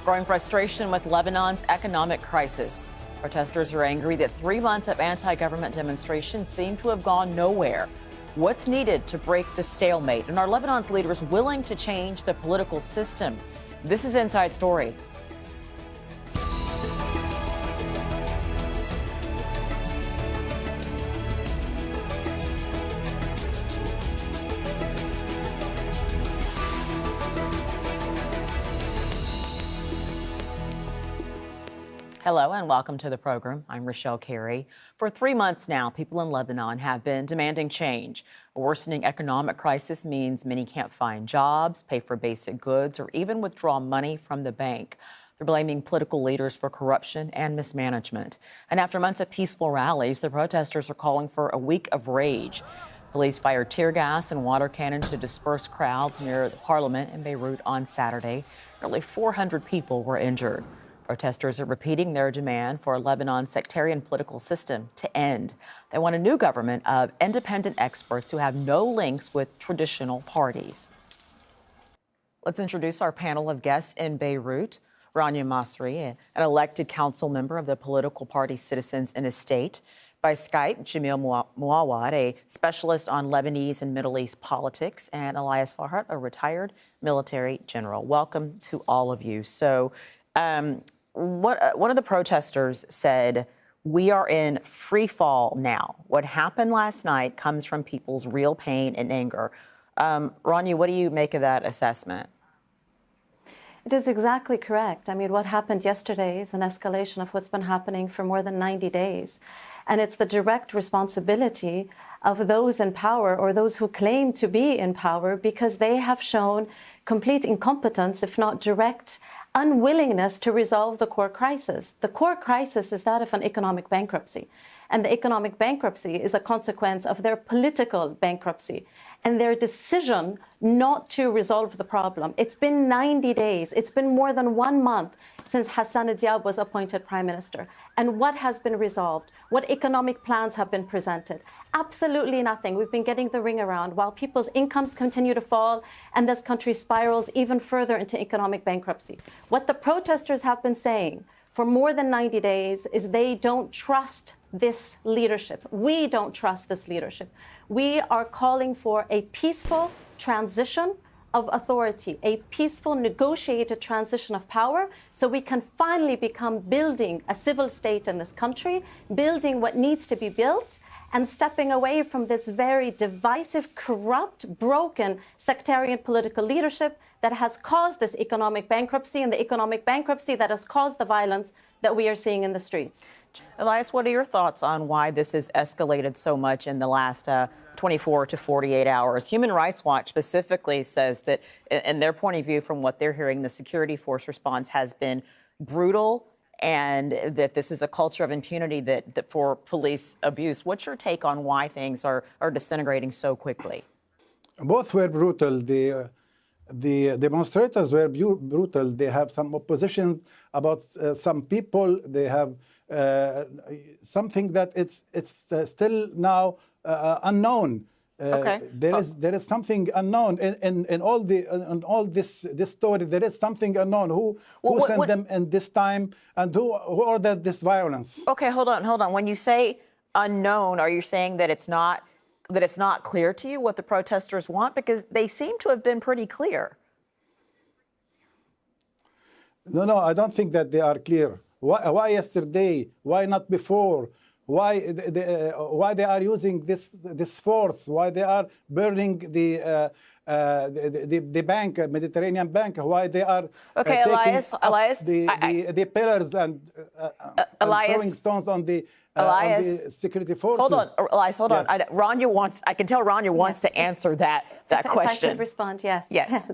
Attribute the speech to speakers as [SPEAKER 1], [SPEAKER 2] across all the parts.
[SPEAKER 1] Growing frustration with Lebanon's economic crisis. Protesters are angry that 3 months of anti-government demonstrations seem to have gone nowhere. What's needed to break the stalemate? And are Lebanon's leaders willing to change the political system? This is Inside Story. Hello and welcome to the program. I'm Rochelle Carey. For 3 months now, people in Lebanon have been demanding change. A worsening economic crisis means many can't find jobs, pay for basic goods, or even withdraw money from the bank. They're blaming political leaders for corruption and mismanagement. And after months of peaceful rallies, the protesters are calling for a week of rage. Police fired tear gas and water cannons to disperse crowds near the parliament in Beirut on Saturday. Nearly 400 people were injured. Protesters are repeating their demand for Lebanon's sectarian political system to end. They want a new government of independent experts who have no links with traditional parties. Let's introduce our panel of guests in Beirut. Rania Masri, an elected council member of the political party Citizens in a State. By Skype, Jamil Muawad, a specialist on Lebanese and Middle East politics, and Elias Farhat, a retired military general. Welcome to all of you. So, one of the protesters said, "We are in free fall now. What happened last night comes from people's real pain and anger." Rania, what do you make of that assessment?
[SPEAKER 2] It is exactly correct. I mean, what happened yesterday is an escalation of what's been happening for more than 90 days. And it's the direct responsibility of those in power or those who claim to be in power because they have shown complete incompetence, if not direct unwillingness to resolve the core crisis. The core crisis is that of an economic bankruptcy. And the economic bankruptcy is a consequence of their political bankruptcy and their decision not to resolve the problem. It's been 90 days. It's been more than 1 month since Hassan Diab was appointed prime minister. And what has been resolved? What economic plans have been presented? Absolutely nothing. We've been getting the ring around while people's incomes continue to fall and this country spirals even further into economic bankruptcy. What the protesters have been saying for more than 90 days is they don't trust this leadership. We don't trust this leadership. We are calling for a peaceful transition of authority, a peaceful negotiated transition of power so we can finally become building a civil state in this country, building what needs to be built, and stepping away from this very divisive, corrupt, broken sectarian political leadership that has caused this economic bankruptcy and the economic bankruptcy that has caused the violence that we are seeing in the streets.
[SPEAKER 1] Elias, what are your thoughts on why this has escalated so much in the last 24 to 48 hours? Human Rights Watch specifically says that, in their point of view, from what they're hearing, the security force response has been brutal and that this is a culture of impunity that for police abuse. What's your take on why things are disintegrating so quickly?
[SPEAKER 3] Both were brutal. The demonstrators were brutal. They have some opposition about some people. They have something that it's still now unknown.
[SPEAKER 1] Okay.
[SPEAKER 3] There is something unknown in all this story. There is something unknown. Who sent them in this time and who ordered this violence?
[SPEAKER 1] Okay, hold on. When you say unknown, are you saying that it's not clear to you what the protesters want? Because they seem to have been pretty clear.
[SPEAKER 3] No, I don't think that they are clear. Why yesterday? Why not before? Why they are using this force? Why they are burning the bank, Mediterranean bank? Why they are
[SPEAKER 1] Elias,
[SPEAKER 3] the pillars and throwing stones on the security forces?
[SPEAKER 1] Hold on, Elias, hold on.
[SPEAKER 3] Yes.
[SPEAKER 1] Rania wants. I can tell Rania wants to answer that question.
[SPEAKER 2] If I could respond, yes.
[SPEAKER 1] Yes.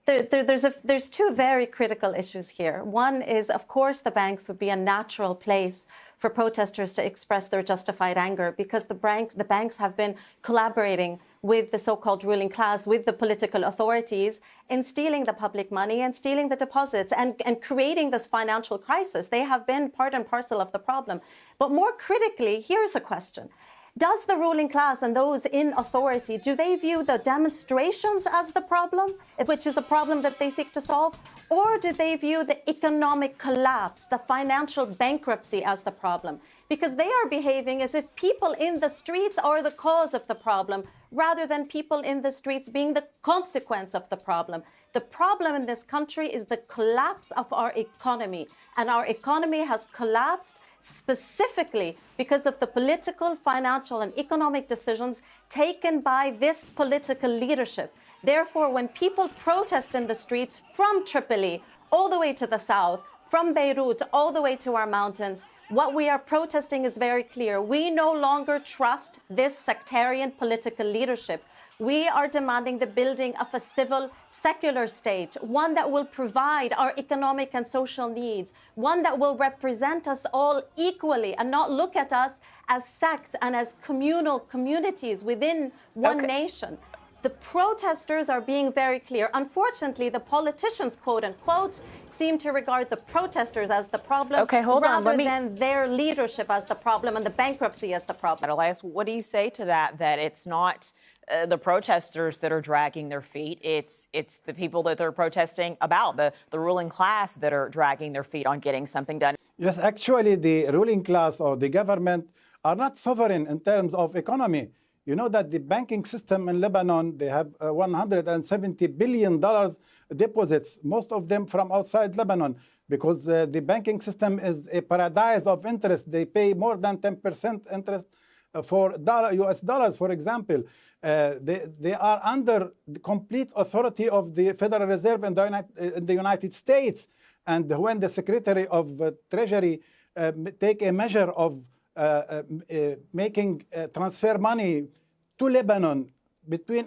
[SPEAKER 2] There's two very critical issues here. One is, of course, the banks would be a natural place for protesters to express their justified anger because the banks have been collaborating with the so-called ruling class, with the political authorities in stealing the public money and stealing the deposits and creating this financial crisis. They have been part and parcel of the problem. But more critically, here's a question. Does the ruling class and those in authority, do they view the demonstrations as the problem, which is a problem that they seek to solve? Or do they view the economic collapse, the financial bankruptcy as the problem? Because they are behaving as if people in the streets are the cause of the problem, rather than people in the streets being the consequence of the problem. The problem in this country is the collapse of our economy, and our economy has collapsed specifically because of the political, financial, and economic decisions taken by this political leadership. Therefore, when people protest in the streets from Tripoli all the way to the south, from Beirut all the way to our mountains, what we are protesting is very clear. We no longer trust this sectarian political leadership. We are demanding the building of a civil, secular state, one that will provide our economic and social needs, one that will represent us all equally and not look at us as sects and as communal communities within one nation. The protesters are being very clear. Unfortunately, the politicians, quote unquote, seem to regard the protesters as the problem rather than their leadership as the problem and the bankruptcy as the problem.
[SPEAKER 1] Elias, what do you say to that, that it's not the protesters that are dragging their feet, it's the people that they're protesting about, the ruling class that are dragging their feet on getting something done?
[SPEAKER 3] Yes, actually, the ruling class or the government are not sovereign in terms of economy. You know that the banking system in Lebanon, they have $170 billion deposits, most of them from outside Lebanon, because the banking system is a paradise of interest. They pay more than 10% interest for US dollars, for example. They are under the complete authority of the Federal Reserve in the United States. And when the Secretary of Treasury take a measure of making transfer money to Lebanon between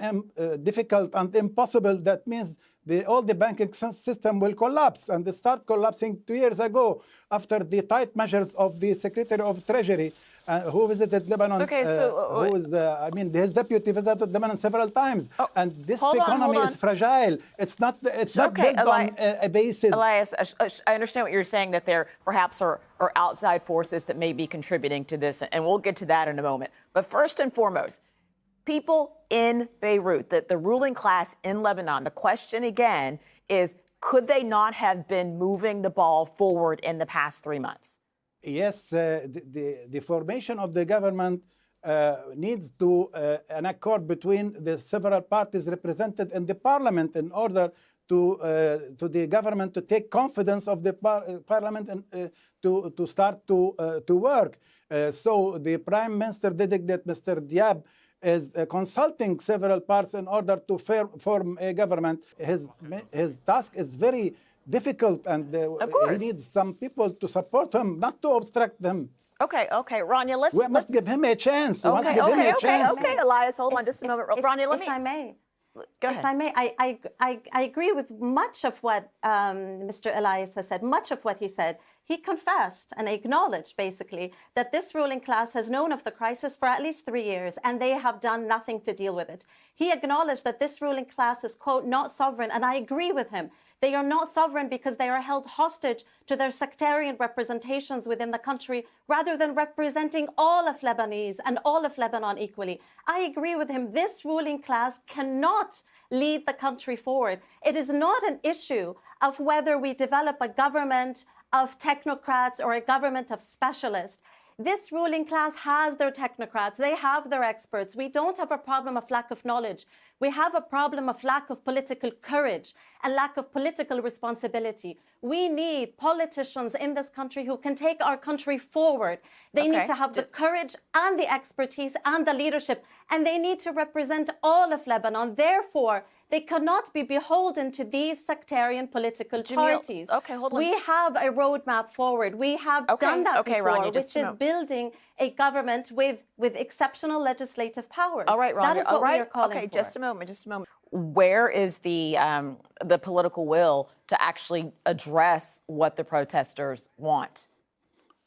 [SPEAKER 3] difficult and impossible, that means all the banking system will collapse. And they start collapsing 2 years ago after the tight measures of the Secretary of Treasury who visited Lebanon.
[SPEAKER 1] Okay, so
[SPEAKER 3] his deputy visited Lebanon several times. And this economy is fragile. It's not built on a basis.
[SPEAKER 1] Elias, I understand what you're saying, that there perhaps are outside forces that may be contributing to this, and we'll get to that in a moment. But first and foremost, people in Beirut, the ruling class in Lebanon, the question again is, could they not have been moving the ball forward in the past 3 months?
[SPEAKER 3] Yes, the formation of the government needs to an accord between the several parties represented in the parliament in order to the government to take confidence of the parliament and to start to work. So the Prime Minister designate, Mr. Diab, is consulting several parts in order to form a government. His task is very difficult, and he needs some people to support him, not to obstruct them.
[SPEAKER 1] Okay, Rania,
[SPEAKER 3] we must give him a chance.
[SPEAKER 1] Okay, Elias, hold on just a moment. Rania,
[SPEAKER 2] if I may.
[SPEAKER 1] Go ahead.
[SPEAKER 2] If I may, I agree with much of what Mr. Elias has said, much of what he said. He confessed and acknowledged, basically, that this ruling class has known of the crisis for at least 3 years, and they have done nothing to deal with it. He acknowledged that this ruling class is, quote, not sovereign, and I agree with him. They are not sovereign because they are held hostage to their sectarian representations within the country, rather than representing all of Lebanese and all of Lebanon equally. I agree with him. This ruling class cannot lead the country forward. It is not an issue of whether we develop a government of technocrats or a government of specialists. This ruling class has their technocrats. They have their experts. We don't have a problem of lack of knowledge. We have a problem of lack of political courage and lack of political responsibility. We need politicians in this country who can take our country forward. They need to have the courage and the expertise and the leadership, and they need to represent all of Lebanon. Therefore, they cannot be beholden to these sectarian political parties.
[SPEAKER 1] Okay, hold on.
[SPEAKER 2] We have a roadmap forward. We have done that before,
[SPEAKER 1] Rania,
[SPEAKER 2] which is building a government with exceptional legislative powers.
[SPEAKER 1] All right, Rania.
[SPEAKER 2] That is what we are calling for.
[SPEAKER 1] Just a moment. Where is the political will to actually address what the protesters want?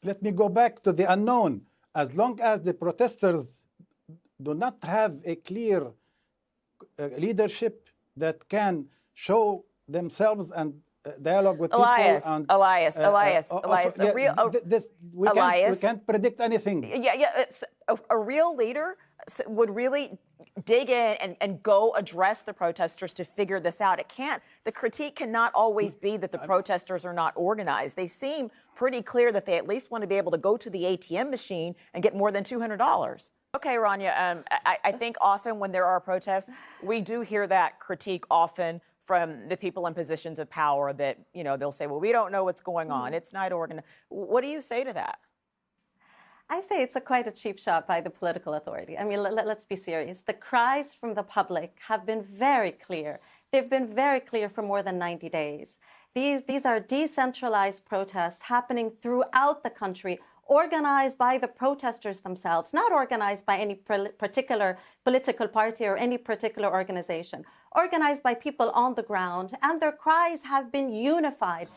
[SPEAKER 3] Let me go back to the unknown. As long as the protesters do not have a clear leadership that can show themselves and dialogue with
[SPEAKER 1] Elias,
[SPEAKER 3] people. And,
[SPEAKER 1] Elias,
[SPEAKER 3] yeah,
[SPEAKER 1] a real,
[SPEAKER 3] we
[SPEAKER 1] Elias,
[SPEAKER 3] can't predict anything.
[SPEAKER 1] yeah, it's a real leader would really dig in and go address the protesters to figure this out. The critique cannot always be that the protesters are not organized. They seem pretty clear that they at least want to be able to go to the ATM machine and get more than $200. Okay, Rania, I think often when there are protests, we do hear that critique often from the people in positions of power that, they'll say, well, we don't know what's going on. It's not organized. What do you say to that?
[SPEAKER 2] I say it's quite a cheap shot by the political authority. I mean, let's be serious. The cries from the public have been very clear. They've been very clear for more than 90 days. These are decentralized protests happening throughout the country, organized by the protesters themselves, not organized by any particular political party or any particular organization, organized by people on the ground, and their cries have been unified.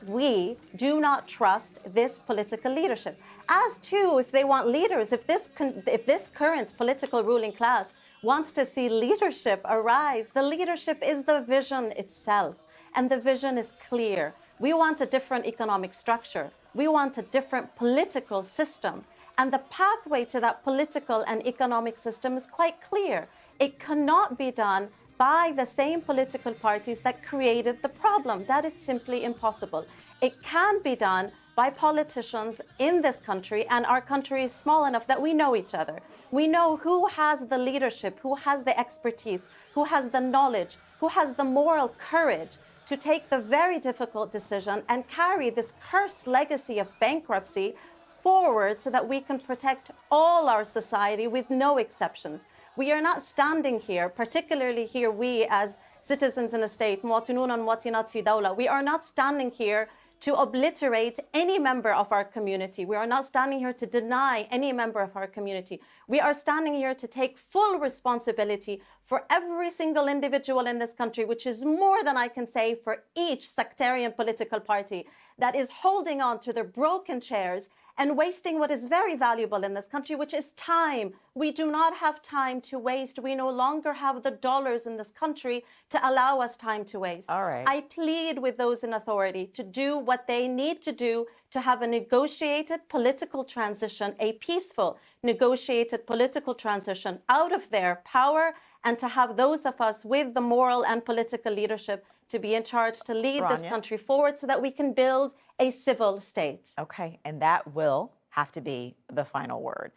[SPEAKER 2] We do not trust this political leadership. As to if they want leaders, if this current political ruling class wants to see leadership arise, the leadership is the vision itself, and the vision is clear. We want a different economic structure. We want a different political system. And the pathway to that political and economic system is quite clear. It cannot be done by the same political parties that created the problem. That is simply impossible. It can be done by politicians in this country, and our country is small enough that we know each other. We know who has the leadership, who has the expertise, who has the knowledge, who has the moral courage to take the very difficult decision and carry this cursed legacy of bankruptcy forward so that we can protect all our society with no exceptions. We are not standing here, particularly here we as citizens in a state, مواطنون ومواطنات في دولة, we are not standing here to obliterate any member of our community. We are not standing here to deny any member of our community. We are standing here to take full responsibility for every single individual in this country, which is more than I can say for each sectarian political party that is holding on to their broken chairs and wasting what is very valuable in this country, which is time. We do not have time to waste. We no longer have the dollars in this country to allow us time to waste.
[SPEAKER 1] All right.
[SPEAKER 2] I plead with those in authority to do what they need to do to have a negotiated political transition, a peaceful negotiated political transition out of their power, and to have those of us with the moral and political leadership to be in charge to lead this country forward so that we can build a civil state.
[SPEAKER 1] Okay, and that will have to be the final word.